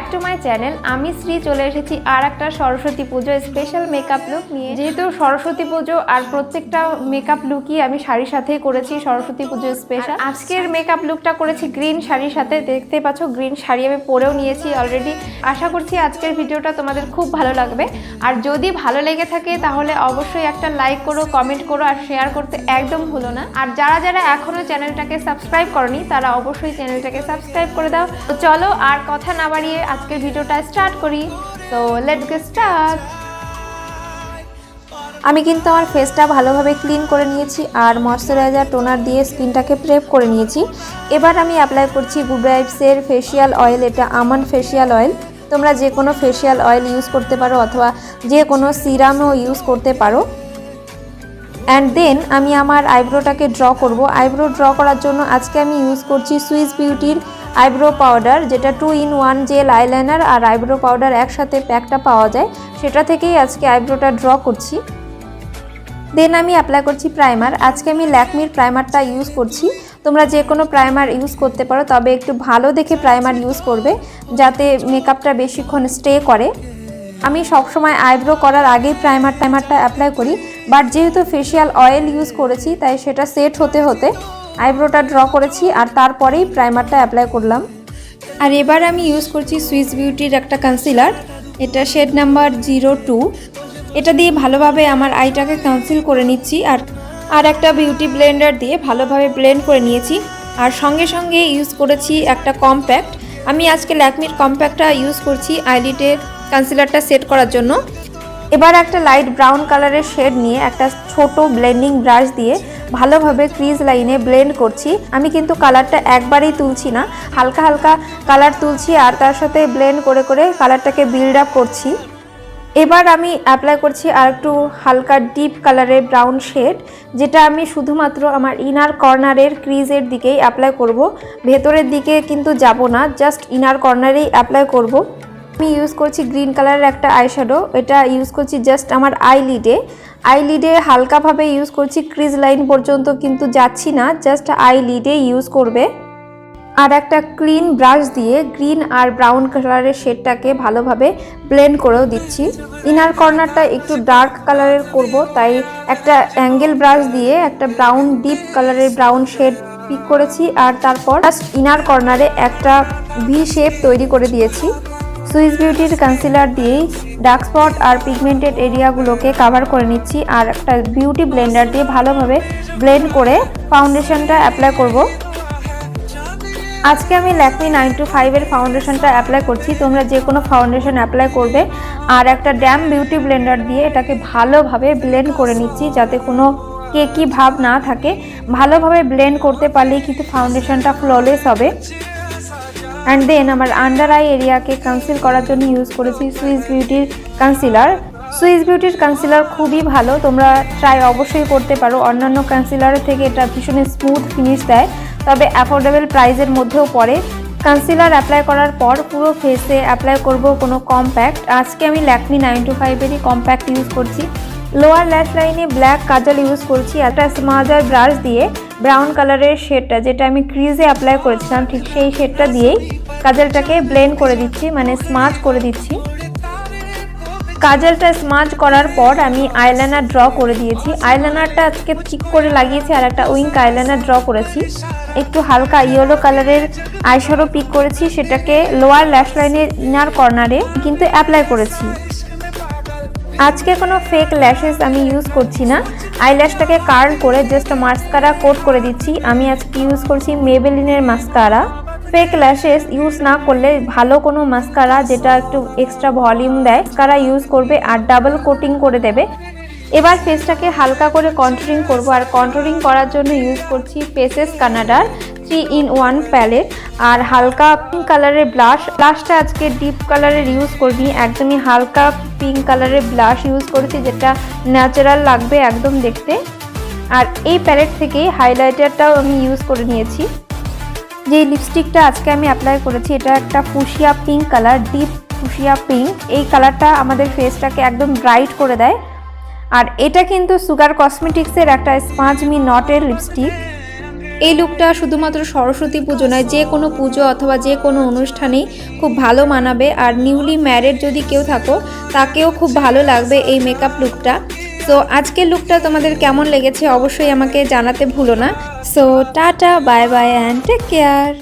Back to my channel. আমি শ্রী চলে এসেছি আর একটা সরস্বতী পুজো স্পেশাল মেকআপ লুক নিয়ে। যেহেতু সরস্বতী পুজো আর প্রত্যেকটা মেকআপ লুকই আমি শাড়ির সাথেই করেছি সরস্বতী পুজো স্পেশাল। আজকের মেকআপ লুকটা করেছি গ্রিন শাড়ির সাথে। দেখতে পাচ্ছ গ্রিন শাড়ি আমি পরেও নিয়েছি অলরেডি। আশা করছি আজকের ভিডিওটা তোমাদের খুব ভালো লাগবে। আর যদি ভালো লেগে থাকে তাহলে অবশ্যই একটা লাইক করো, কমেন্ট করো আর শেয়ার করতে একদম ভুলো না। আর যারা যারা এখনও চ্যানেলটাকে সাবস্ক্রাইব করনি তারা অবশ্যই চ্যানেলটাকে সাবস্ক্রাইব করে দাও। তো চলো আর কথা না বাড়িয়ে আজকের ভিডিওটা স্টার্ট করি। তো লেটস গেট স্টার্ট। আমি কিন্তু আমার ফেসটা ভালোভাবে ক্লিন করে নিয়েছি আর ময়শ্চারাইজার টোনার দিয়ে স্কিনটাকে প্রেপ করে নিয়েছি। এবার আমি অ্যাপ্লাই করছি গুড ভাইবসের ফেসিয়াল অয়েল। এটা আমন্ড ফেসিয়াল অয়েল। তোমরা যে কোনো ফেসিয়াল অয়েল ইউজ করতে পারো অথবা যে কোনো সিরামও ইউজ করতে পারো। অ্যান্ড দেন আমি আমার আইব্রোটাকে ড্র করব। আইব্রো ড্র করার জন্য আজকে আমি ইউজ করছি সুইস বিউটির আইব্রো পাউডার, যেটা 2-in-1 জেল আইলাইনার আর আইব্রো পাউডার একসাথে প্যাকটা পাওয়া যায়, সেটা থেকেই আজকে আইব্রোটা ড্র করছি। দেন আমি অ্যাপ্লাই করছি প্রাইমার। আজকে আমি ল্যাকমির প্রাইমারটা ইউজ করছি। তোমরা যে কোনো প্রাইমার ইউজ করতে পারো, তবে একটু ভালো দেখে প্রাইমার ইউজ করবে যাতে মেকআপটা বেশিক্ষণ স্টে করে। আমি সবসময় আইব্রো করার আগেই প্রাইমারটা অ্যাপ্লাই করি, বাট যেহেতু ফেসিয়াল অয়েল ইউজ করেছি তাই সেটা সেট হতে হতে আইব্রোটা ড্র করেছি আর তারপরেই প্রাইমারটা অ্যাপ্লাই করলাম। আর এবার আমি ইউজ করছি সুইস বিউটির একটা কনসিলার, এটা শেড নাম্বার 02। এটা দিয়ে ভালোভাবে আমার আইটাকে কনসিল করে নিচ্ছি আর একটা বিউটি ব্লেন্ডার দিয়ে ভালোভাবে ব্লেন্ড করে নিয়েছি। আর সঙ্গে সঙ্গে ইউজ করেছি একটা কম্প্যাক্ট। আমি আজকে ল্যাকমির কম্প্যাক্টটা ইউজ করছি আইলিডের কনসিলারটা সেট করার জন্য। এবার একটা লাইট ব্রাউন কালারের শেড নিয়ে একটা ছোট ব্লেন্ডিং ব্রাশ দিয়ে ভালোভাবে ক্রিজ লাইনে ব্লেন্ড করছি। আমি কিন্তু কালারটা একবারেই তুলছি না, হালকা হালকা কালার তুলছি আর তার সাথে ব্লেন্ড করে করে কালারটাকে বিল্ড আপ করছি। এবার আমি অ্যাপ্লাই করছি আর একটু হালকা ডিপ কালারের ব্রাউন শেড, যেটা আমি শুধুমাত্র আমার ইনার কর্নারের ক্রিজের দিকেই অ্যাপ্লাই করব, ভেতরের দিকে কিন্তু যাব না, জাস্ট ইনার কর্নারেই অ্যাপ্লাই করব। আমি ইউজ করছি গ্রিন কালারের একটা আইশ্যাডো। এটা ইউজ করছি জাস্ট আমার আইলিডে হালকাভাবে ইউজ করছি, ক্রিজ লাইন পর্যন্ত কিন্তু যাচ্ছি না, জাস্ট আইলিডে ইউজ করবে। আর একটা ক্লিন ব্রাশ দিয়ে গ্রিন আর ব্রাউন কালারের শেডটাকে ভালোভাবে ব্লেন্ড করেও দিচ্ছি। ইনার কর্নারটা একটু ডার্ক কালারের করব, তাই একটা অ্যাঙ্গেল ব্রাশ দিয়ে একটা ব্রাউন ডিপ কালারের ব্রাউন শেড পিক করেছি আর তারপর জাস্ট ইনার কর্নারে একটা ভি শেপ তৈরি করে দিয়েছি। সুইস বিউটির কনসিলার দিয়েই ডার্ক স্পট আর পিগমেন্টেড এরিয়াগুলোকে কাভার করে নিচ্ছি আর একটা বিউটি ব্লেন্ডার দিয়ে ভালোভাবে ব্লেন্ড করে ফাউন্ডেশনটা অ্যাপ্লাই করব। আজকে আমি ল্যাকমি 925 এর ফাউন্ডেশনটা অ্যাপ্লাই করছি। তোমরা যে কোনো ফাউন্ডেশন অ্যাপ্লাই করবে। আর একটা ড্যাম বিউটি ব্লেন্ডার দিয়ে এটাকে ভালোভাবে ব্লেন্ড করে নিচ্ছি যাতে কোনো কেকি ভাব না থাকে। ভালোভাবে ব্লেন্ড করতে পারলেই কিন্তু ফাউন্ডেশনটা ফ্ললেস হবে। অ্যান্ড দেন আমার আন্ডার আই এরিয়াকে কনসিল করার জন্য ইউজ করেছি সুইস বিউটির কনসিলার। সুইস বিউটির কনসিলার খুবই ভালো, তোমরা ট্রাই অবশ্যই করতে পারো। অন্যান্য কনসিলারের থেকে এটা ভীষণ স্মুথ ফিনিশ দেয়, তবে অ্যাফোর্ডেবল প্রাইসের মধ্যেও পড়ে। কনসিলার অ্যাপ্লাই করার পর পুরো ফেসে অ্যাপ্লাই করব কোনো কম্প্যাক্ট। আজকে আমি ল্যাকমি 925 এরই কম্প্যাক্ট ইউজ করছি। লোয়ার ল্যাশ লাইনে ব্ল্যাক কাজল ইউজ করছি। একটা স্মাজার ব্রাশ দিয়ে ব্রাউন কালারের শেডটা, যেটা আমি ক্রিজে অ্যাপ্লাই করেছিলাম, ঠিক সেই শেডটা দিয়েই কাজলটাকে ব্লেন্ড করে দিচ্ছি, মানে স্মাজ করে দিচ্ছি। কাজলটা স্মাজ করার পর আমি আইলাইনার ড্র করে দিয়েছি। আইলাইনারটা আজকে ঠিক করে লাগিয়েছি আর একটা উইঙ্ক আইলাইনার ড্র করেছি। একটু হালকা ইয়েলো কালারের আইশ্যাডো পিক করেছি, সেটাকে লোয়ার ল্যাশ লাইনের ইনার কর্নারে কিন্তু অ্যাপ্লাই করেছি। আজকে কোনো ফেক ল্যাশেস আমি ইউজ করছি না, আইল্যাশটাকে কার্ল করে জাস্ট মাস্কারা কোট করে দিচ্ছি। আমি আজকে ইউজ করছি মেবেলিনের মাস্কারা। ফেক ল্যাশেস ইউজ না করলে ভালো কোনো মাস্কারা যেটা একটু এক্সট্রা ভলিউম দেয় মাস্কারা ইউজ করবে আর ডাবল কোটিং করে দেবে। এবার ফেসটাকে হালকা করে কন্ট্রোলিং করব আর কন্ট্রোলিং করার জন্য ইউজ করছি ফেসেস কানাডার 3-in-1 প্যালেট আর হালকা পিঙ্ক কালারের ব্লাশটা আজকে ডিপ কালারের ইউজ করিনি, একদমই হালকা পিঙ্ক কালারের ব্লাশ ইউজ করেছি, যেটা ন্যাচারাল লাগবে একদম দেখতে। আর এই প্যালেট থেকেই হাইলাইটারটাও আমি ইউজ করে নিয়েছি। যে লিপস্টিকটা আজকে আমি অ্যাপ্লাই করেছি এটা একটা fuchsia pink colour, deep fuchsia pink. এই কালারটা আমাদের ফেসটাকে একদম ব্রাইট করে দেয়। আর এটা কিন্তু সুগার কসমেটিক্সের একটা স্পাঞ্জ মি নটের লিপস্টিক। এই লুকটা শুধুমাত্র সরস্বতী পুজো নয়, যে কোনো পুজো অথবা যে কোনো অনুষ্ঠানেই খুব ভালো মানাবে। আর নিউলি ম্যারিড যদি কেউ থাকো তাকেও খুব ভালো লাগবে এই মেকআপ লুকটা। সো আজকের লুকটা তোমাদের কেমন লেগেছে অবশ্যই আমাকে জানাতে ভুলো না। So tata, bye bye and take care.